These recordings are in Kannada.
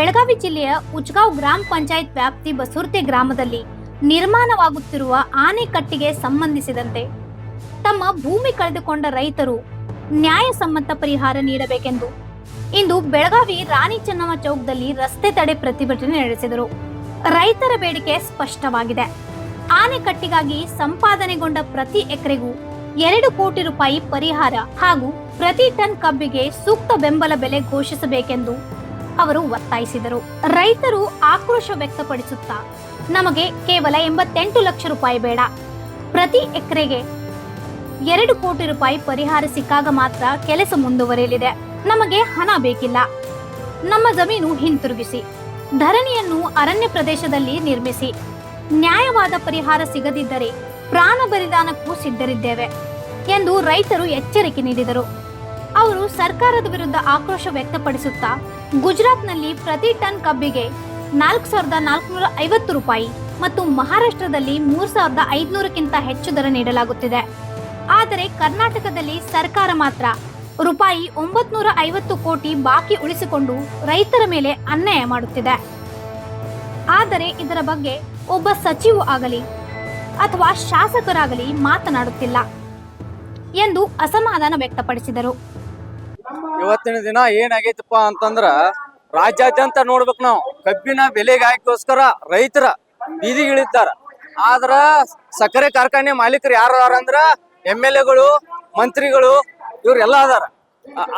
ಬೆಳಗಾವಿ ಜಿಲ್ಲೆಯ ಉಚ್ಗಾಂವ್ ಗ್ರಾಮ ಪಂಚಾಯತ್ ವ್ಯಾಪ್ತಿ ಬಸುರ್ತೆ ಗ್ರಾಮದಲ್ಲಿ ನಿರ್ಮಾಣವಾಗುತ್ತಿರುವ ಆನೆಕಟ್ಟಿಗೆ ಸಂಬಂಧಿಸಿದಂತೆ ತಮ್ಮ ಭೂಮಿ ಕಳೆದುಕೊಂಡ ರೈತರು ನ್ಯಾಯಸಮ್ಮತ ಪರಿಹಾರ ನೀಡಬೇಕೆಂದು ಇಂದು ಬೆಳಗಾವಿ ರಾಣಿ ಚೆನ್ನಮ್ಮ ಚೌಕದಲ್ಲಿ ರಸ್ತೆ ತಡೆ ಪ್ರತಿಭಟನೆ ನಡೆಸಿದರು. ರೈತರ ಬೇಡಿಕೆ ಸ್ಪಷ್ಟವಾಗಿದೆ. ಆನೆಕಟ್ಟಿಗಾಗಿ ಸಂಪಾದನೆಗೊಂಡ ಪ್ರತಿ ಎಕರೆಗೂ 2 ಕೋಟಿ ರೂಪಾಯಿ ಪರಿಹಾರ ಹಾಗೂ ಪ್ರತಿ ಟನ್ ಕಬ್ಬಿಗೆ ಸೂಕ್ತ ಬೆಂಬಲ ಬೆಲೆ ಘೋಷಿಸಬೇಕೆಂದು ಅವರು ಒತ್ತಾಯಿಸಿದರು. ರೈತರು ಆಕ್ರೋಶ ವ್ಯಕ್ತಪಡಿಸುತ್ತಾ, ನಮಗೆ ಕೇವಲ 88 ಲಕ್ಷ ರೂಪಾಯಿ ಬೇಡ, ಪ್ರತಿ ಎಕರೆಗೆ 2 ಕೋಟಿ ರೂಪಾಯಿ ಪರಿಹಾರ ಸಿಕ್ಕಾಗ ಮಾತ್ರ ಕೆಲಸ ಮುಂದುವರಿಯಲಿದೆ. ನಮಗೆ ಹಣ ಬೇಕಿಲ್ಲ, ನಮ್ಮ ಜಮೀನು ಹಿಂತಿರುಗಿಸಿ, ಧರಣಿಯನ್ನು ಅರಣ್ಯ ಪ್ರದೇಶದಲ್ಲಿ ನಿರ್ಮಿಸಿ, ನ್ಯಾಯವಾದ ಪರಿಹಾರ ಸಿಗದಿದ್ದರೆ ಪ್ರಾಣ ಬಲಿದಾನಕ್ಕೂ ಸಿದ್ಧರಿದ್ದೇವೆ ಎಂದು ರೈತರು ಎಚ್ಚರಿಕೆ ನೀಡಿದರು. ಅವರು ಸರ್ಕಾರದ ವಿರುದ್ಧ ಆಕ್ರೋಶ ವ್ಯಕ್ತಪಡಿಸುತ್ತಾ, ಗುಜರಾತ್ನಲ್ಲಿ ಪ್ರತಿ ಟನ್ ಕಬ್ಬಿಗೆ 4,450 ರೂಪಾಯಿ ಮತ್ತು ಮಹಾರಾಷ್ಟ್ರದಲ್ಲಿ 3,500ಕ್ಕಿಂತ ಹೆಚ್ಚು ದರ ನೀಡಲಾಗುತ್ತಿದೆ. ಆದರೆ ಕರ್ನಾಟಕದಲ್ಲಿ ಸರ್ಕಾರ ಮಾತ್ರ ರೂಪಾಯಿ 950 ಕೋಟಿ ಬಾಕಿ ಉಳಿಸಿಕೊಂಡು ರೈತರ ಮೇಲೆ ಅನ್ಯಾಯ ಮಾಡುತ್ತಿದೆ. ಆದರೆ ಇದರ ಬಗ್ಗೆ ಒಬ್ಬ ಸಚಿವ ಆಗಲಿ ಅಥವಾ ಶಾಸಕರಾಗಲಿ ಮಾತನಾಡುತ್ತಿಲ್ಲ ಎಂದು ಅಸಮಾಧಾನ ವ್ಯಕ್ತಪಡಿಸಿದರು. ಇವತ್ತಿನ ದಿನ ಏನಾಗೈತಪ್ಪ ಅಂತಂದ್ರ ರಾಜ್ಯಾದ್ಯಂತ ನೋಡ್ಬೇಕು ನಾವು ಕಬ್ಬಿನ ಬೆಲೆಗಾಗೋಸ್ಕರ ರೈತರ ಬೀದಿಗಿಳಿದ್ದಾರ. ಆದ್ರ ಸಕ್ಕರೆ ಕಾರ್ಖಾನೆ ಮಾಲೀಕರು ಯಾರು ಅಂದ್ರ MLAಗಳು, ಮಂತ್ರಿಗಳು ಇವ್ರೆಲ್ಲ ಅದಾರ.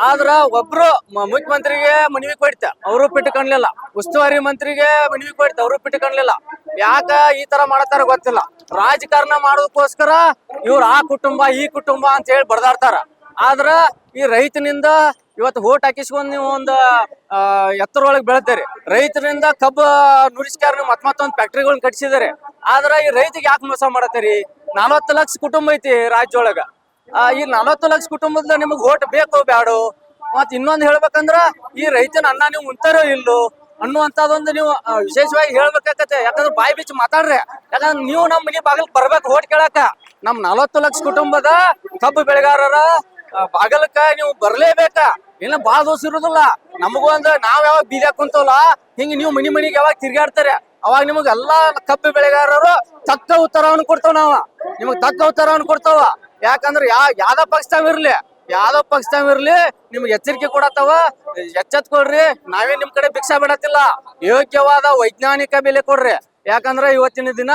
ಆದ್ರ ಒಬ್ರು ಮುಖ್ಯಮಂತ್ರಿಗೆ ಮನವಿ ಕೊಡ್ತ ಅವರು ಪಿಟ್ಕೊಂಡ್ಲಿಲ್ಲ, ಉಸ್ತುವಾರಿ ಮಂತ್ರಿಗೆ ಮನವಿ ಕೊಡ್ತ ಅವರು ಪಿಟ್ಕೊಂಡ್ಲಿಲ್ಲ. ಯಾಕ ಈ ತರ ಮಾಡತಾರ ಗೊತ್ತಿಲ್ಲ. ರಾಜಕಾರಣ ಮಾಡೋದಕ್ಕೋಸ್ಕರ ಇವ್ರು ಆ ಕುಟುಂಬ ಈ ಕುಟುಂಬ ಅಂತ ಹೇಳಿ ಬಡದಾಡ್ತಾರ. ಆದ್ರ ಈ ರೈತನಿಂದ ಇವತ್ತು ಓಟ್ ಹಾಕಿಸ್ಕೊಂಡ್ ನೀವು ಒಂದು ಎತ್ತರೊಳಗೆ ಬೆಳೆದಾರೆ. ರೈತರಿಂದ ಕಬ್ಬು ನುರಿಸ್ಕಾರ ನೀವು ಮತ್ತೊಂದು ಫ್ಯಾಕ್ಟ್ರಿಗಳನ್ನ ಕಟ್ಸಿದಾರೆ. ಆದ್ರ ಈ ರೈತಿಗೆ ಯಾಕೆ ಮೋಸ ಮಾಡತ್ತೀರಿ? 40 ಲಕ್ಷ ಕುಟುಂಬ ಐತಿ ರಾಜ್ಯೊಳಗ. ಈ 40 ಲಕ್ಷ ಕುಟುಂಬದ ನಿಮಗ್ ಓಟ್ ಬೇಕೋ ಬ್ಯಾಡೋ? ಮತ್ ಇನ್ನೊಂದ್ ಹೇಳ್ಬೇಕಂದ್ರ ಈ ರೈತನ ಅನ್ನ ನೀವು ಉಂತಾರೋ ಇಲ್ಲೋ ಅನ್ನುವಂತದೊಂದು ನೀವು ವಿಶೇಷವಾಗಿ ಹೇಳ್ಬೇಕಾಗತ್ತೆ. ಯಾಕಂದ್ರೆ ಬಾಯಿ ಬಿಚ್ಚಿ ಮಾತಾಡ್ರಿ. ಯಾಕಂದ್ರೆ ನೀವು ನಮ್ಮ ಮನೆ ಬಾಗಿಲ್ ಬರ್ಬೇಕು ಓಟ್ ಕೇಳಾಕ. ನಮ್ 40 ಲಕ್ಷ ಕುಟುಂಬದ ಕಬ್ಬು ಬೆಳೆಗಾರರ ಬಾಗಲಕ್ಕ ನೀವು ಬರ್ಲೇಬೇಕ. ಇಲ್ಲ ಬಾಳ ದೋಷ ಇರುದಿಲ್ಲ. ನಮಗೂ ಅಂದ್ರ ನಾವ್ ಯಾವಾಗ ಬೀದ್ಯಾಗ ಕುಂತವಲ್ಲ ಹಿಂಗ ನೀವು ಮನಿಗೆ ಯಾವಾಗ ತಿರ್ಗಾಡ್ತಾರೆ ಅವಾಗ ನಿಮಗ್ ಎಲ್ಲಾ ಕಬ್ಬು ಬೆಳೆಗಾರರು ತಕ್ಕ ಉತ್ತರವನ್ನು ಕೊಡ್ತಾವ. ನಿಮಗ್ ತಕ್ಕ ಉತ್ತರವನ್ನು ಕೊಡ್ತಾವ. ಯಾಕಂದ್ರ ಯಾವ್ದ ಪಕ್ಷದವಿರ್ಲಿ ನಿಮ್ಗೆ ಎಚ್ಚರಿಕೆ ಕೊಡತ್ತವ. ಎಚ್ಚೆತ್ಕೊಳ್ರಿ. ನಾವೇ ನಿಮ್ ಕಡೆ ಭಿಕ್ಷಾ ಬಿಡತ್ತಿಲ್ಲ. ಯೋಗ್ಯವಾದ ವೈಜ್ಞಾನಿಕ ಬೆಲೆ ಕೊಡ್ರಿ. ಯಾಕಂದ್ರ ಇವತ್ತಿನ ದಿನ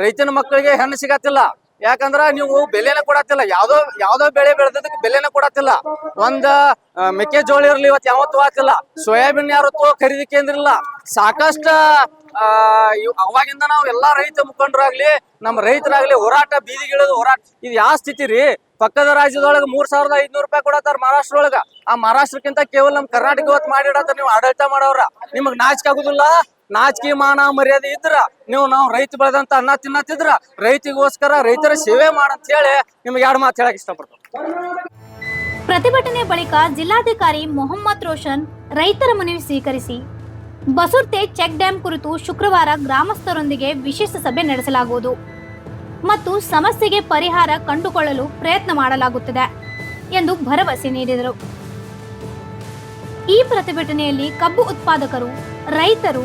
ರೈತನ ಮಕ್ಕಳಿಗೆ ಹೆಣ್ಣು ಸಿಗತ್ತಿಲ್ಲ. ಯಾಕಂದ್ರ ನೀವು ಬೆಲೆನ ಕೊಡತ್ತಿಲ್ಲ. ಯಾವ್ದೋ ಬೆಳೆ ಬೆಳೆದಕ್ಕೆ ಬೆಲೆನ ಕೊಡತ್ತಿಲ್ಲ. ಒಂದ್ ಮೆಕ್ಕೆಜೋಳ ಇರ್ಲಿ ಇವತ್ತು ಯಾವತ್ತೂ ಆಗ್ತಿಲ್ಲ. ಸೋಯಾಬೀನ್ ಯಾವತ್ತೂ ಖರೀದಿ ಕೇಂದ್ರಿಲ್ಲ. ಸಾಕಷ್ಟ ಅವಾಗಿಂದ ನಾವು ಎಲ್ಲಾ ರೈತ ಮುಖಂಡರಾಗ್ಲಿ ನಮ್ಮ ರೈತರಾಗ್ಲಿ ಹೋರಾಟ ಬೀದಿಗಿಳಿದು ಹೋರಾಟ. ಇದು ಯಾವ ಸ್ಥಿತಿ ರೀ? ಪಕ್ಕದ ರಾಜ್ಯದೊಳಗ 3,500 ರೂಪಾಯಿ ಕೊಡತ್ತಾರ ಮಹಾರಾಷ್ಟ್ರ ಒಳಗ. ಆ ಮಹಾರಾಷ್ಟ್ರಕ್ಕಿಂತ ಕೇವಲ ನಮ್ ಕರ್ನಾಟಕ ಇವತ್ತು ಮಾಡಿಡತ್ತ ನೀವು ಆಡಳಿತ ಮಾಡೋರ. ನಿಮಗ್ ನಾಚಿಕೆ ಆಗುದಿಲ್ಲ? ನಾಚಿಕೆ ಮಾನ ಮರ್ಯಾದೆ ಇದ್ರ ನಾವು ರೈತ ಬೆಳೆದಂತ ಅನ್ನ ತಿನ್ನತ್ತಿದ್ರ ರೈತಿಗೋಸ್ಕರ ರೈತರ ಸೇವೆ ಮಾಡಂತ ಹೇಳಿ ನಿಮ್ಗೆ 2 ಮಾತು ಹೇಳಕ್ ಇಷ್ಟಪಡ್ತಾರೆ. ಪ್ರತಿಭಟನೆ ಬಳಿಕ ಜಿಲ್ಲಾಧಿಕಾರಿ ಮೊಹಮ್ಮದ್ ರೋಷನ್ ರೈತರ ಮನವಿ ಸ್ವೀಕರಿಸಿ ಬಸುರ್ತೆ ಚೆಕ್ ಡ್ಯಾಂ ಕುರಿತು ಶುಕ್ರವಾರ ಗ್ರಾಮಸ್ಥರೊಂದಿಗೆ ವಿಶೇಷ ಸಭೆ ನಡೆಸಲಾಗುವುದು ಮತ್ತು ಸಮಸ್ಯೆಗೆ ಪರಿಹಾರ ಕಂಡುಕೊಳ್ಳಲು ಪ್ರಯತ್ನ ಮಾಡಲಾಗುತ್ತದೆ ಎಂದು ಭರವಸೆ ನೀಡಿದರು. ಈ ಪ್ರತಿಭಟನೆಯಲ್ಲಿ ಕಬ್ಬು ಉತ್ಪಾದಕರು, ರೈತರು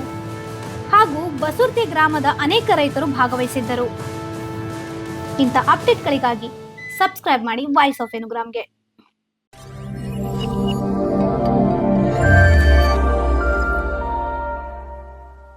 ಹಾಗೂ ಬಸುರ್ತೆ ಗ್ರಾಮದ ಅನೇಕ ರೈತರು ಭಾಗವಹಿಸಿದ್ದರು. ಇಂಥ ಅಪ್ಡೇಟ್ಗಳಿಗಾಗಿ ಸಬ್ಸ್ಕ್ರೈಬ್ ಮಾಡಿ ವಾಯ್ಸ್ ಆಫ್ ಏನುಗ್ರಾಮ್ಗೆ.